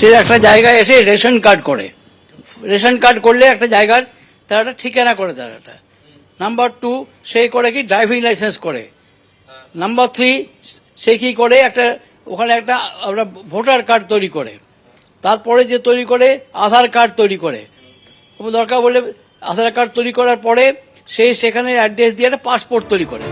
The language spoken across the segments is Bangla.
সে একটা জায়গায় এসে রেশন কার্ড করে, রেশন কার্ড করলে একটা জায়গার তার একটা ঠিকানা করে, তার একটা নাম্বার 2 সে করে কি ড্রাইভিং লাইসেন্স করে, নাম্বার 3 সে কি করে একটা ওখানে একটা আমরা ভোটার কার্ড তৈরি করে, তারপরে যে তৈরি করে আধার কার্ড তৈরি করে, দরকার বলে আধার কার্ড তৈরি করার পরে সে সেখানে অ্যাড্রেস দিয়ে একটা পাসপোর্ট তৈরি করে।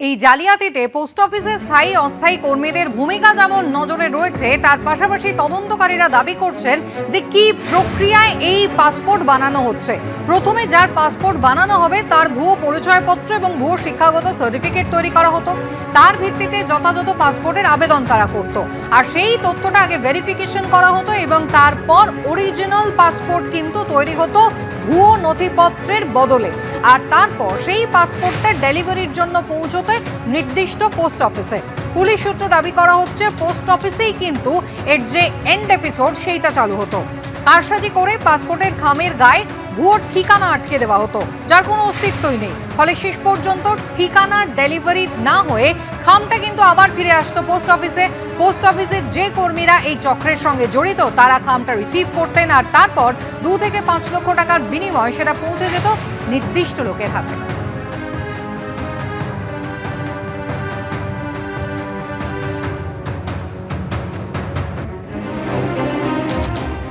এই জালিয়াতিতে পোস্ট অফিসের স্থায়ী অস্থায়ী কর্মীদের ভূমিকা যেমন নজরে রয়েছে, তার পাশাপাশি তদন্তকারীরা দাবি করছেন যে কি প্রক্রিয়ায় এই পাসপোর্ট বানানো হচ্ছে। প্রথমে যার পাসপোর্ট বানানো হবে তার ভুয়ো পরিচয়পত্র এবং ভুয়ো শিক্ষাগত সার্টিফিকেট তৈরি করা হতো, তার ভিত্তিতে যথাযথ পাসপোর্টের আবেদন তারা করত, আর সেই তথ্যটা আগে ভেরিফিকেশন করা হতো এবং তারপর অরিজিনাল পাসপোর্ট কিন্তু তৈরি হতো ভুয়ো নথিপত্রের বদলে, আর তারপর সেই পাসপোর্টটা ডেলিভারির জন্য পৌঁছতে নির্দিষ্ট পোস্ট অফিসে। পুলিশ সূত্রে দাবি করা হচ্ছে পোস্ট অফিসেই কিন্তু এর যে এন্ড এপিসোড সেইটা চালু হতো। কারসাজি করে পাসপোর্টের খামের গায়ে ভুয়ো ঠিকানা আটকে দেওয়া হতো, যার কোনো অস্তিত্বই নেই। ফলে শেষ পর্যন্ত ঠিকানা ডেলিভারি না হয়ে খামটা কিন্তু আবার ফিরে আসতো পোস্ট অফিসে। পোস্ট অফিসের যে কর্মীরা এই চক্রের সঙ্গে জড়িত তারা খামটা রিসিভ করতেন, আর তারপর 2 থেকে 5 লক্ষ টাকার বিনিময়ে সেটা পৌঁছে যেত নির্দিষ্ট লোকের হাতে।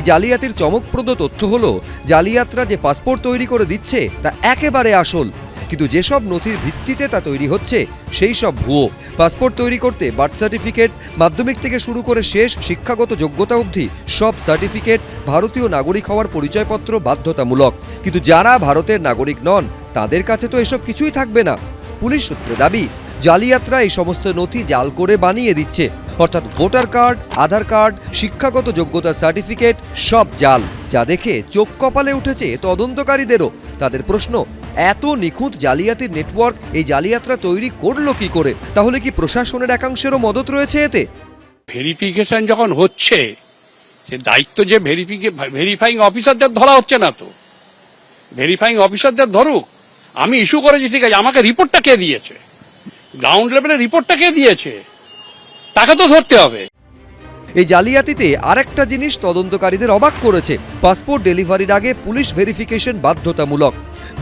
জালিয়াতির চমকপ্রদ তথ্য হলো জালিয়াতরা যে পাসপোর্ট তৈরি করে দিচ্ছে তা একেবারে আসল, কিন্তু যেসব নথির ভিত্তিতে তা তৈরি হচ্ছে সেই সব ভুয়ো। পাসপোর্ট তৈরি করতে বার্থ সার্টিফিকেট, মাধ্যমিক থেকে শুরু করে শেষ শিক্ষাগত যোগ্যতা অবধি সব সার্টিফিকেট, ভারতীয় নাগরিক হওয়ার পরিচয়পত্র বাধ্যতামূলক, কিন্তু যারা ভারতের নাগরিক নন তাদের কাছে তো এসব কিছুই থাকবে না। পুলিশ সূত্রে দাবি জালিয়াতরা এই সমস্ত নথি জাল করে বানিয়ে দিচ্ছে, অর্থাৎ ভোটার কার্ড, আধার কার্ড, শিক্ষাগত যোগ্যতার সার্টিফিকেট সব জাল, যা দেখে চোখ কপালে উঠেছে তদন্তকারীদেরও। তাদের প্রশ্ন, এত নিখুঁত জালিয়াতির নেটওয়ার্ক এই জালিয়াতরা তৈরি করলো কি করে? তাহলে কি প্রশাসনের একাংশেরও মদত রয়েছে এতে? ভেরিফিকেশন যখন হচ্ছে সে দায়িত্ব যে ভেরিফাইং অফিসারদের ধরা হচ্ছে না, তো ভেরিফাইং অফিসারদের ধরুক। আমি ইস্যু করেছি, ঠিক আছে, আমাকে রিপোর্টটা কে দিয়েছে, গ্রাউন্ড লেভেলের রিপোর্টটা কে দিয়েছে, তাকে তো ধরতে হবে। এই জালিয়াতিতে আরেকটা জিনিস তদন্তকারীদের অবাক করেছে, পাসপোর্ট ডেলিভারির আগে পুলিশ ভেরিফিকেশন বাধ্যতামূলক।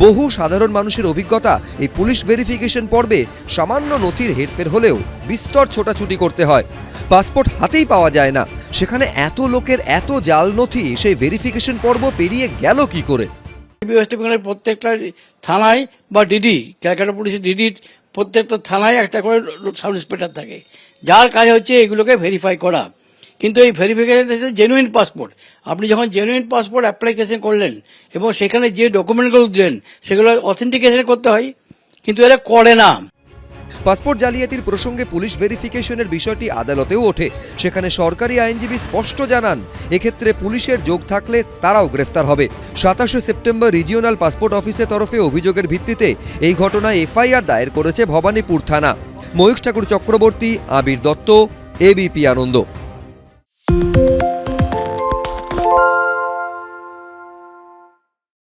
বহু সাধারণ মানুষের অভিজ্ঞতা, এই পুলিশ ভেরিফিকেশন পর্বে সামান্য নথির হেরফের হলেও বিস্তর ছোটাছুটি করতে হয়, পাসপোর্ট হাতেই পাওয়া যায় না। সেখানে এত লোকের এত জাল নথি সেই ভেরিফিকেশন পর্ব পেরিয়ে গেল কি করে? ওয়েস্ট বেঙ্গলের প্রত্যেকটা থানায় বা ডিডি, ক্যালকাটা পুলিশের ডিডি প্রত্যেকটা থানায় একটা করে সাব ইন্সপেক্টর থাকে, যার কাজ হচ্ছে এগুলোকে ভেরিফাই করা। কিন্তু এই ভেরিফিকেশন জেনুইন পাসপোর্ট, আপনি যখন জেনুইন পাসপোর্ট অ্যাপ্লিকেশন করলেন এবং সেখানে যে ডকুমেন্টগুলো দিলেন সেগুলো অথেন্টিকেশন করতে হয়, কিন্তু এরা করে না। পাসপোর্ট জালিয়াতির প্রসঙ্গে পুলিশ ভেরিফিকেশনের বিষয়টি আদালতেও ওঠে। সেখানে সরকারি আইনজীবী স্পষ্ট জানান, এক্ষেত্রে পুলিশের যোগ থাকলে তারাও গ্রেফতার হবে। 27 সেপ্টেম্বর রিজিওনাল পাসপোর্ট অফিসের তরফে অভিযোগের ভিত্তিতে এই ঘটনায় এফআইআর দায়ের করেছে ভবানীপুর থানা। ময়ূখ ঠাকুর চক্রবর্তী, আবির দত্ত, এবিপি আনন্দ।